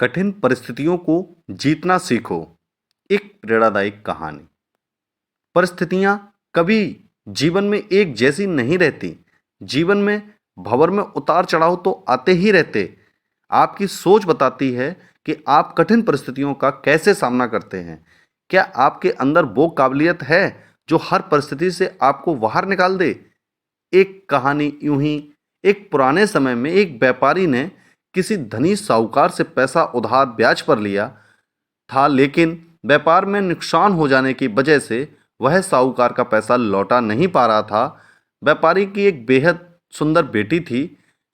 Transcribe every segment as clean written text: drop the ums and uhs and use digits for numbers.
कठिन परिस्थितियों को जीतना सीखो। एक प्रेरणादायक कहानी। परिस्थितियां कभी जीवन में एक जैसी नहीं रहती। जीवन में भंवर में उतार चढ़ाव तो आते ही रहते। आपकी सोच बताती है कि आप कठिन परिस्थितियों का कैसे सामना करते हैं। क्या आपके अंदर वो काबिलियत है जो हर परिस्थिति से आपको बाहर निकाल दे। एक कहानी यूं ही। एक पुराने समय में एक व्यापारी ने किसी धनी साहूकार से पैसा उधार ब्याज पर लिया था, लेकिन व्यापार में नुकसान हो जाने की वजह से वह साहूकार का पैसा लौटा नहीं पा रहा था। व्यापारी की एक बेहद सुंदर बेटी थी।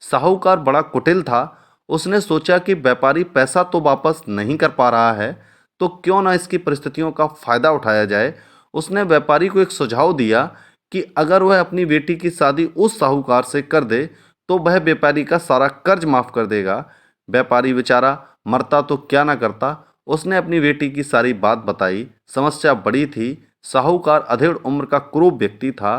साहूकार बड़ा कुटिल था। उसने सोचा कि व्यापारी पैसा तो वापस नहीं कर पा रहा है, तो क्यों ना इसकी परिस्थितियों का फायदा उठाया जाए। उसने व्यापारी को एक सुझाव दिया कि अगर वह अपनी बेटी की शादी उस साहूकार से कर दे तो वह व्यापारी का सारा कर्ज माफ कर देगा। व्यापारी बेचारा मरता तो क्या ना करता। उसने अपनी बेटी की सारी बात बताई। समस्या बड़ी थी। साहूकार अधेड़ उम्र का क्रूर व्यक्ति था।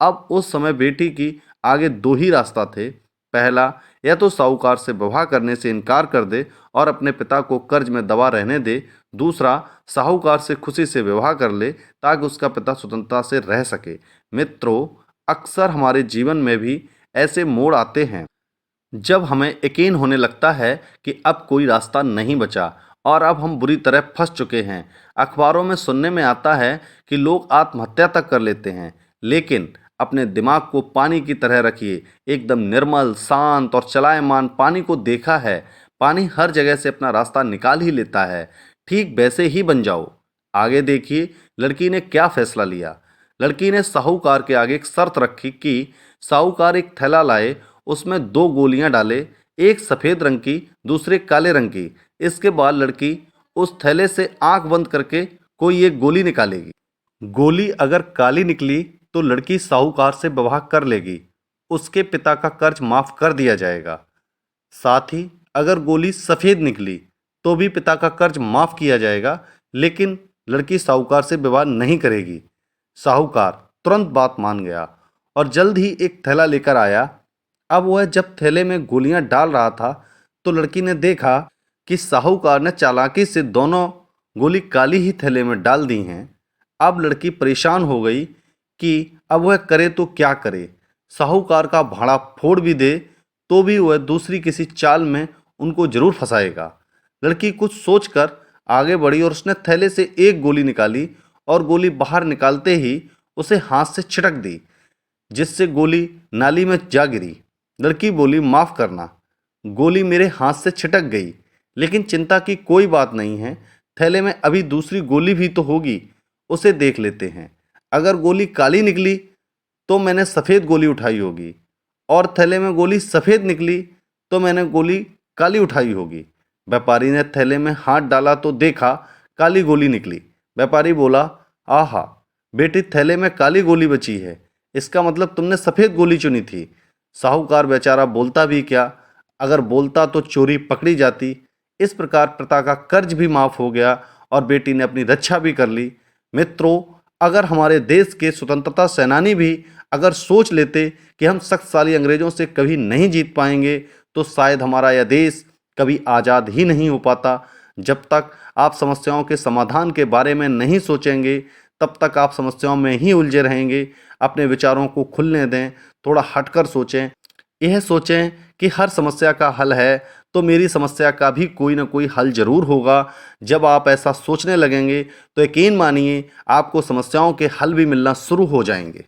अब उस समय बेटी की आगे दो ही रास्ता थे। पहला, या तो साहूकार से विवाह करने से इनकार कर दे और अपने पिता को कर्ज में दबा रहने दे। दूसरा, साहूकार से खुशी से विवाह कर ले ताकि उसका पिता स्वतंत्रता से रह सके। मित्रों, अक्सर हमारे जीवन में भी ऐसे मोड़ आते हैं जब हमें यकीन होने लगता है कि अब कोई रास्ता नहीं बचा और अब हम बुरी तरह फंस चुके हैं। अखबारों में सुनने में आता है कि लोग आत्महत्या तक कर लेते हैं, लेकिन अपने दिमाग को पानी की तरह रखिए। एकदम निर्मल, शांत और चलायमान पानी को देखा है। पानी हर जगह से अपना रास्ता निकाल ही लेता है। ठीक वैसे ही बन जाओ। आगे देखिए, लड़की ने क्या फैसला लिया। लड़की ने साहूकार के आगे एक शर्त रखी कि साहूकार एक थैला लाए, उसमें दो गोलियां डाले, एक सफ़ेद रंग की, दूसरे काले रंग की। इसके बाद लड़की उस थैले से आंख बंद करके कोई एक गोली निकालेगी। गोली अगर काली निकली तो लड़की साहूकार से विवाह कर लेगी। उसके पिता का कर्ज माफ कर दिया जाएगा। साथ ही अगर गोली सफ़ेद निकली तो भी पिता का कर्ज माफ किया जाएगा, लेकिन लड़की साहूकार से विवाह नहीं करेगी। साहूकार तुरंत बात मान गया और जल्द ही एक थैला लेकर आया। अब वह जब थैले में गोलियां डाल रहा था तो लड़की ने देखा कि साहूकार ने चालाकी से दोनों गोली काली ही थैले में डाल दी हैं। अब लड़की परेशान हो गई कि अब वह करे तो क्या करे। साहूकार का भाड़ा फोड़ भी दे तो भी वह दूसरी किसी चाल में उनको जरूर फंसाएगा। लड़की कुछ सोचकर आगे बढ़ी और उसने थैले से एक गोली निकाली और गोली बाहर निकालते ही उसे हाथ से छिटक दी, जिससे गोली नाली में जा गिरी। लड़की बोली, माफ़ करना, गोली मेरे हाथ से छिटक गई, लेकिन चिंता की कोई बात नहीं है। थैले में अभी दूसरी गोली भी तो होगी, उसे देख लेते हैं। अगर गोली काली निकली तो मैंने सफ़ेद गोली उठाई होगी, और थैले में गोली सफ़ेद निकली तो मैंने गोली काली उठाई होगी। व्यापारी ने थैले में हाथ डाला तो देखा काली गोली निकली। व्यापारी बोला, आहा बेटी, थैले में काली गोली बची है, इसका मतलब तुमने सफ़ेद गोली चुनी थी। साहूकार बेचारा बोलता भी क्या, अगर बोलता तो चोरी पकड़ी जाती। इस प्रकार पिता का कर्ज भी माफ़ हो गया और बेटी ने अपनी रक्षा भी कर ली। मित्रों, अगर हमारे देश के स्वतंत्रता सेनानी भी अगर सोच लेते कि हम शक्तिशाली अंग्रेजों से कभी नहीं जीत पाएंगे, तो शायद हमारा यह देश कभी आज़ाद ही नहीं हो पाता। जब तक आप समस्याओं के समाधान के बारे में नहीं सोचेंगे, तब तक आप समस्याओं में ही उलझे रहेंगे। अपने विचारों को खुलने दें, थोड़ा हटकर सोचें। यह सोचें कि हर समस्या का हल है तो मेरी समस्या का भी कोई ना कोई हल जरूर होगा। जब आप ऐसा सोचने लगेंगे तो यकीन मानिए आपको समस्याओं के हल भी मिलना शुरू हो जाएंगे।